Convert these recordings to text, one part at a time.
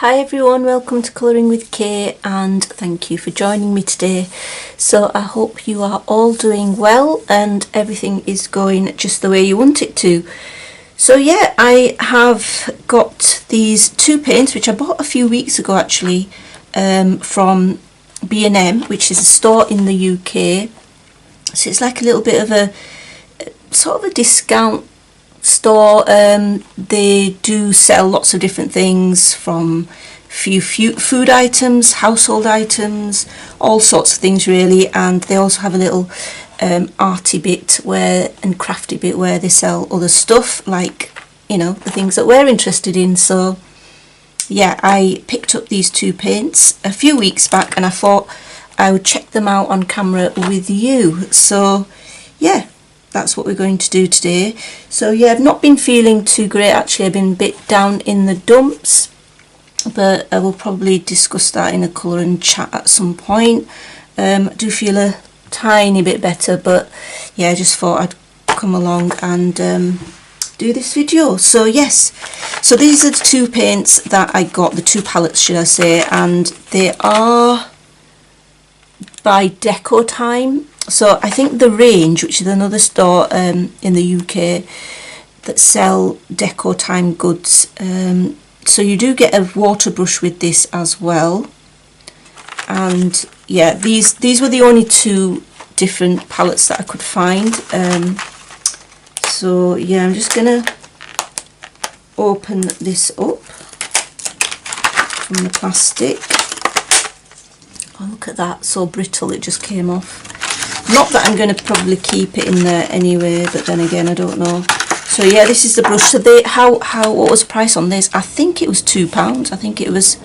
Hi everyone, welcome to Colouring with Kay and thank you for joining me today. So I hope you are all doing well and everything is going just the way you want it to. So yeah, I have got these two paints which I bought a few weeks ago actually from B&M, which is a store in the UK. So it's like a little bit of a sort of a discount store. They do sell lots of different things, from few food items, household items, all sorts of things really, and they also have a little arty bit and crafty bit where they sell other stuff, like, you know, the things that we're interested in. So yeah, I picked up these two paints a few weeks back and I thought I would check them out on camera with you. So yeah, that's what we're going to do today. So yeah, I've not been feeling too great actually. I've been a bit down in the dumps, but I will probably discuss that in a colour and chat at some point. I do feel a tiny bit better, but yeah, I just thought I'd come along and do this video. So yes, so these are the two paints that I got, the two palettes should I say, and they are by Deco Time. So I think the Range, which is another store in the UK that sell Deco Time goods, so you do get a water brush with this as well. And yeah, these were the only two different palettes that I could find. So yeah, I'm just gonna open this up from the plastic. Oh, look at that, so brittle, it just came off. Not that I'm going to probably keep it in there anyway, but then again, I don't know. So yeah, this is the brush. So what was the price on this? I think it was £2. I think it was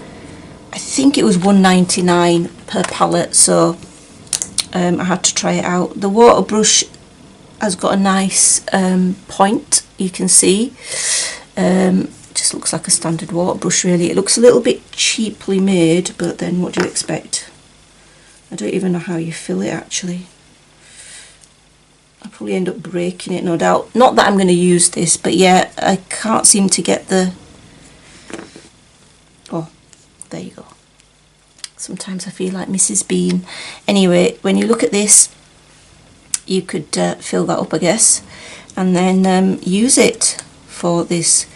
£1.99 per palette. So I had to try it out. The water brush has got a nice point, you can see. Just looks like a standard water brush really. It looks a little bit cheaply made, but then what do you expect? I don't even know how you fill it actually. I'll probably end up breaking it, no doubt. Not that I'm going to use this, but yeah, I can't seem to get the... Oh, there you go. Sometimes I feel like Mrs. Bean. Anyway, when you look at this, you could fill that up, I guess, and then use it for this.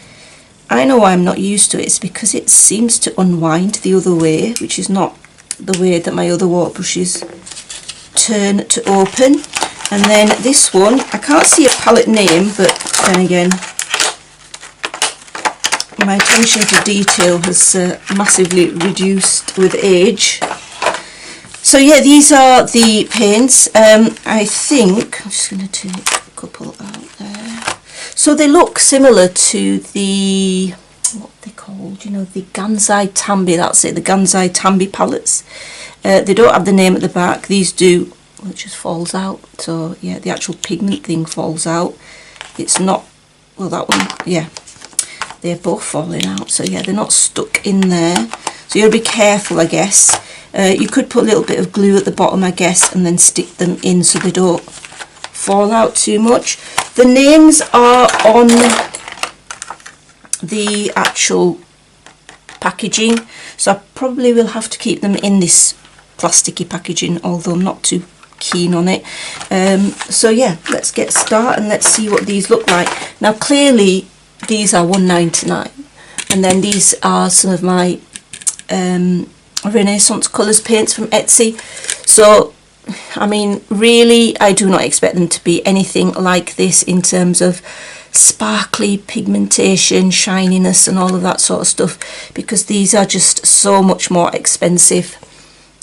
I know why I'm not used to it. It's because it seems to unwind the other way, which is not the way that my other water brushes turn to open. And then this one, I can't see a palette name, but then again, my attention to detail has massively reduced with age. So yeah, these are the paints. I think I'm just going to take a couple out there. So they look similar to the, what are they called? You know, the Gansai Tambi. That's it, the Gansai Tambi palettes. They don't have the name at the back. These do. It just falls out. So yeah, the actual pigment thing falls out. It's not, well, that one, yeah, they're both falling out. So yeah, they're not stuck in there. So you'll be careful, I guess. You could put a little bit of glue at the bottom, I guess, and then stick them in so they don't fall out too much. The names are on the actual packaging, so I probably will have to keep them in this plasticky packaging, although I'm not too keen on it. So yeah, let's get started and let's see what these look like. Now clearly these are £1.99, and then these are some of my Renaissance Colours paints from Etsy. So I mean, really, I do not expect them to be anything like this in terms of sparkly pigmentation, shininess and all of that sort of stuff, because these are just so much more expensive.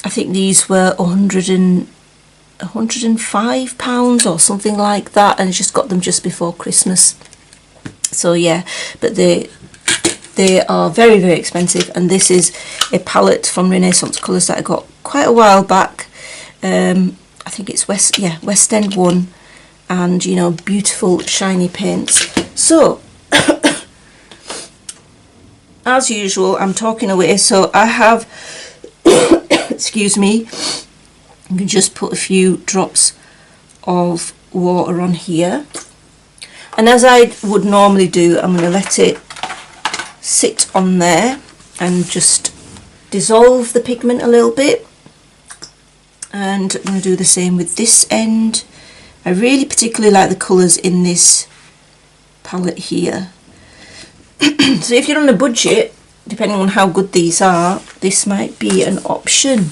I think these were £105 or something like that, and I just got them just before Christmas. So yeah, but they are very, very expensive, and this is a palette from Renaissance Colours that I got quite a while back. I think it's West End one, and you know, beautiful shiny paints. So as usual, I'm talking away, so I have excuse me, you can just put a few drops of water on here, and as I would normally do, I'm going to let it sit on there and just dissolve the pigment a little bit. And I'm going to do the same with this end. I really particularly like the colours in this palette here. So if you're on a budget, depending on how good these are, this might be an option.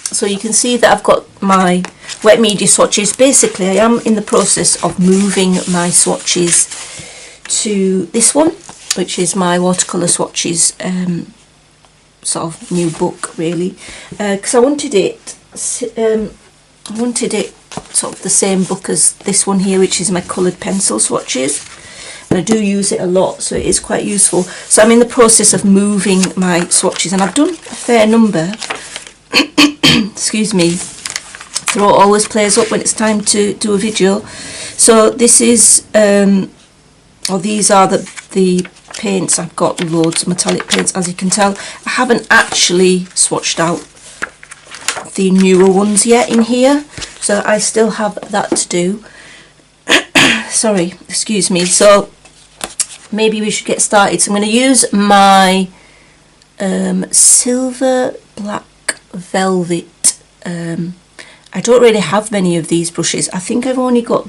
So you can see that I've got my wet media swatches. Basically, I am in the process of moving my swatches to this one, which is my watercolour swatches sort of new book, really, because I wanted it sort of the same book as this one here, which is my coloured pencil swatches. And I do use it a lot, so it is quite useful. So I'm in the process of moving my swatches, and I've done a fair number. Excuse me, throat always plays up when it's time to do a video. So this is or these are the paints. I've got loads of metallic paints, as you can tell. I haven't actually swatched out the newer ones yet in here, so I still have that to do. Sorry, excuse me. So maybe we should get started. So I'm going to use my silver black velvet. I don't really have many of these brushes. I think I've only got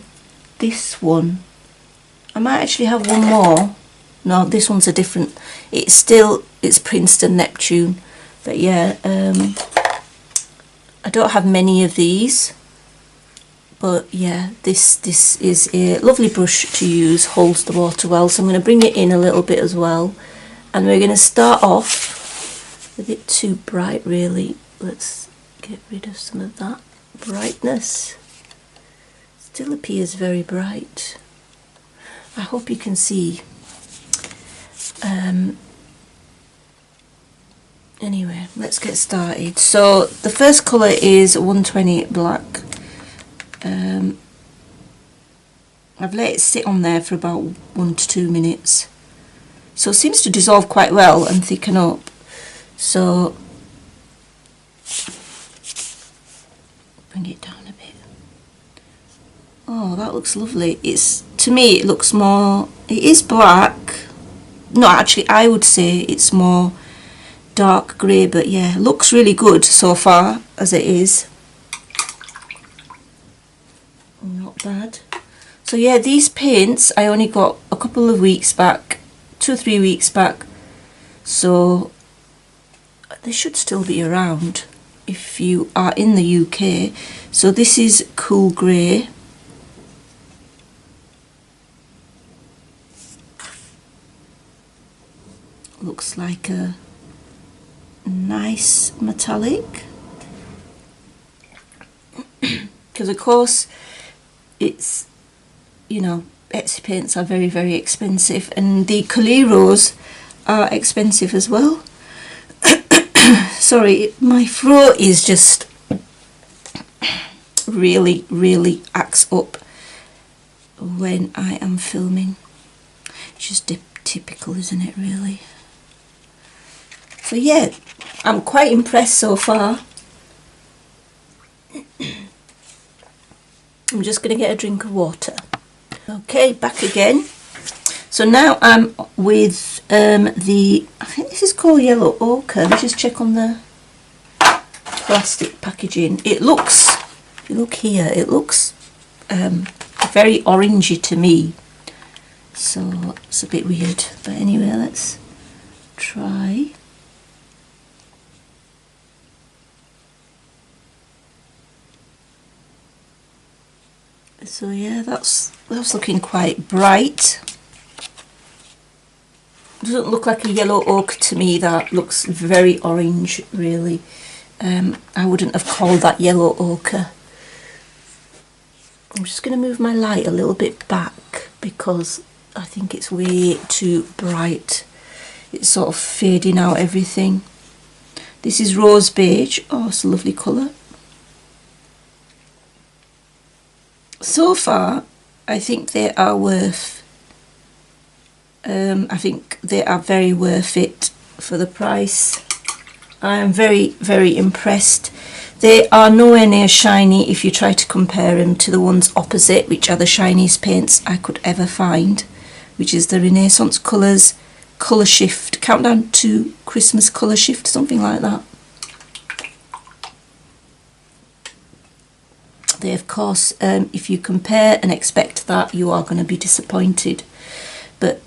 this one. I might actually have one more. No, this one's a different. It's Princeton Neptune, but yeah, I don't have many of these. But yeah, this is a lovely brush to use, holds the water well. So I'm going to bring it in a little bit as well, and we're going to start off with it too bright, really. Let's get rid of some of that brightness. Still appears very bright. I hope you can see. Anyway, let's get started. So the first colour is 120 black. I've let it sit on there for about 1 to 2 minutes, so it seems to dissolve quite well and thicken up. So bring it down a bit. Oh, that looks lovely. To me it looks more, it is black. No, actually I would say it's more dark grey, but yeah, looks really good so far as it is. Not bad. So yeah, these paints I only got a couple of weeks back, 2 or 3 weeks back, so they should still be around if you are in the UK. So this is Cool Grey. Looks like a nice metallic, because of course it's, you know, Etsy paints are very, very expensive, and the Coliros are expensive as well. Sorry, my throat is just really acts up when I am filming. It's just typical, isn't it, really? So yeah, I'm quite impressed so far. I'm just going to get a drink of water. Okay, back again. So now I'm with I think this is called Yellow Ochre. Let me just check on the plastic packaging. It looks, if you look here, it looks very orangey to me. So it's a bit weird. But anyway, let's try. So yeah, that's looking quite bright. Doesn't look like a yellow ochre to me. That looks very orange, really. I wouldn't have called that yellow ochre. I'm just going to move my light a little bit back because I think it's way too bright. It's sort of fading out everything. This is Rose Beige. Oh, it's a lovely colour. So far, I think they are worth. I think they are very worth it for the price. I am very impressed. They are nowhere near shiny if you try to compare them to the ones opposite, which are the shiniest paints I could ever find, which is the Renaissance Colours colour shift, countdown to Christmas colour shift, something like that. They, of course, if you compare and expect that, you are going to be disappointed. But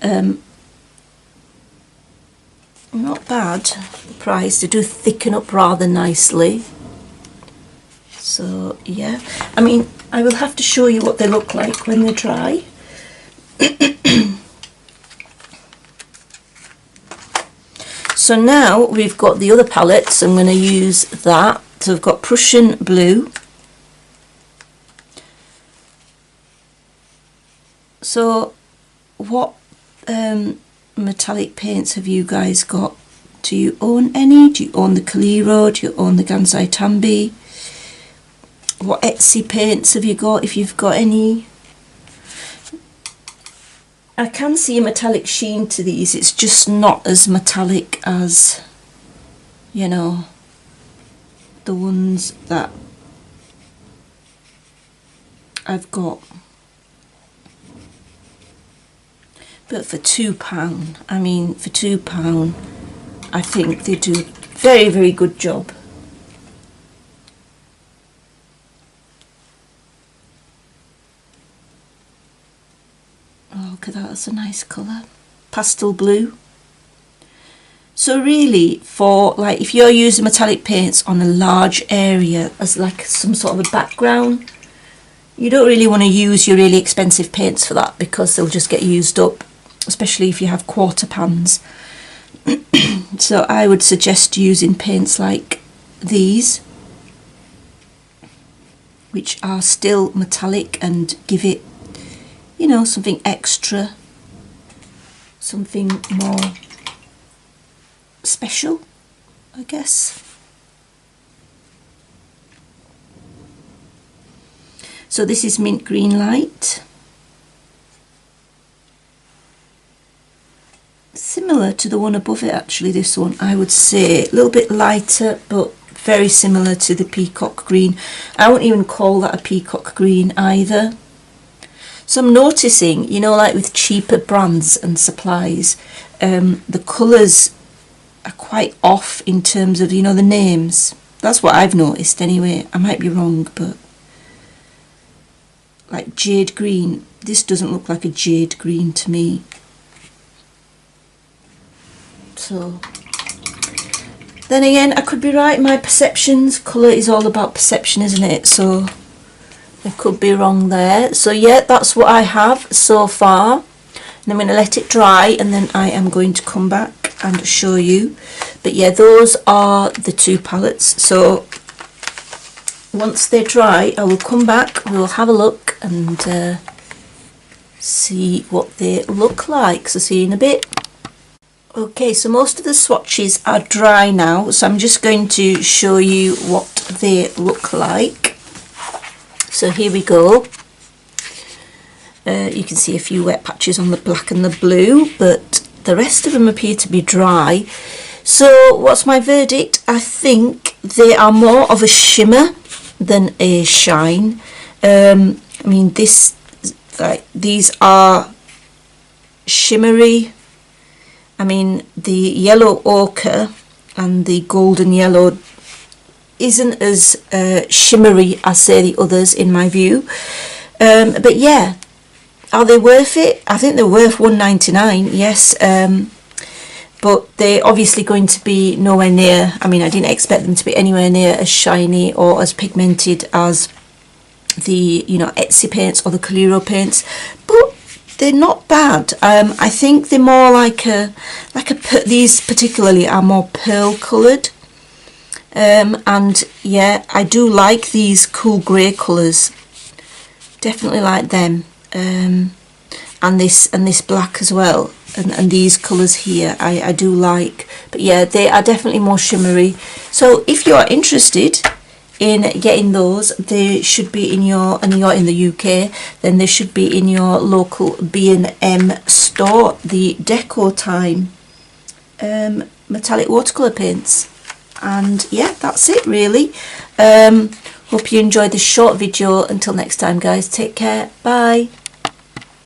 not bad the price. They do thicken up rather nicely. So yeah, I mean, I will have to show you what they look like when they're dry. So now we've got the other palettes. I'm going to use that. So I've got Prussian blue. So what metallic paints have you guys got? Do you own any? Do you own the Calero? Do you own the Gansai Tambi? What Etsy paints have you got, if you've got any? I can see a metallic sheen to these. It's just not as metallic as, you know, the ones that I've got. But for £2, I mean, for £2, I think they do a very, very good job. Oh, look at that, that's a nice colour. Pastel blue. So really, for like, if you're using metallic paints on a large area as like some sort of a background, you don't really want to use your really expensive paints for that, because they'll just get used up, especially if you have quarter pans. So I would suggest using paints like these, which are still metallic and give it, you know, something extra, something more special, I guess. So this is Mint Green Light. Similar to the one above it, actually, this one, I would say. A little bit lighter, but very similar to the Peacock Green. I wouldn't even call that a Peacock Green either. So I'm noticing, you know, like with cheaper brands and supplies, the colours are quite off in terms of, you know, the names. That's what I've noticed anyway. I might be wrong, but like jade green, this doesn't look like a jade green to me. So then again, I could be right. My perceptions, colour is all about perception, isn't it? So I could be wrong there. So yeah, that's what I have so far, and I'm going to let it dry, and then I am going to come back and show you. But yeah, those are the two palettes. So once they're dry, I will come back, we'll have a look and see what they look like. So see you in a bit. Okay, so most of the swatches are dry now, so I'm just going to show you what they look like. So here we go. You can see a few wet patches on the black and the blue, but the rest of them appear to be dry. So what's my verdict? I think they are more of a shimmer than a shine. I mean, these are shimmery. I mean, the yellow ochre and the golden yellow isn't as shimmery as, say, the others in my view. But yeah, are they worth it? I think they're worth £1.99, yes. But they're obviously going to be nowhere near, I mean, I didn't expect them to be anywhere near as shiny or as pigmented as the, you know, Etsy paints or the Calero paints. But they're not bad. I think they're more like these particularly are more pearl coloured, and yeah, I do like these cool grey colours. Definitely like them, and this black as well, and these colours here I do like. But yeah, they are definitely more shimmery. So if you are interested in getting those, they should be in your, and you're in the UK, then they should be in your local B&M store, the Deco Time metallic watercolour paints. And yeah, that's it really. Hope you enjoyed this short video. Until next time guys, take care, bye.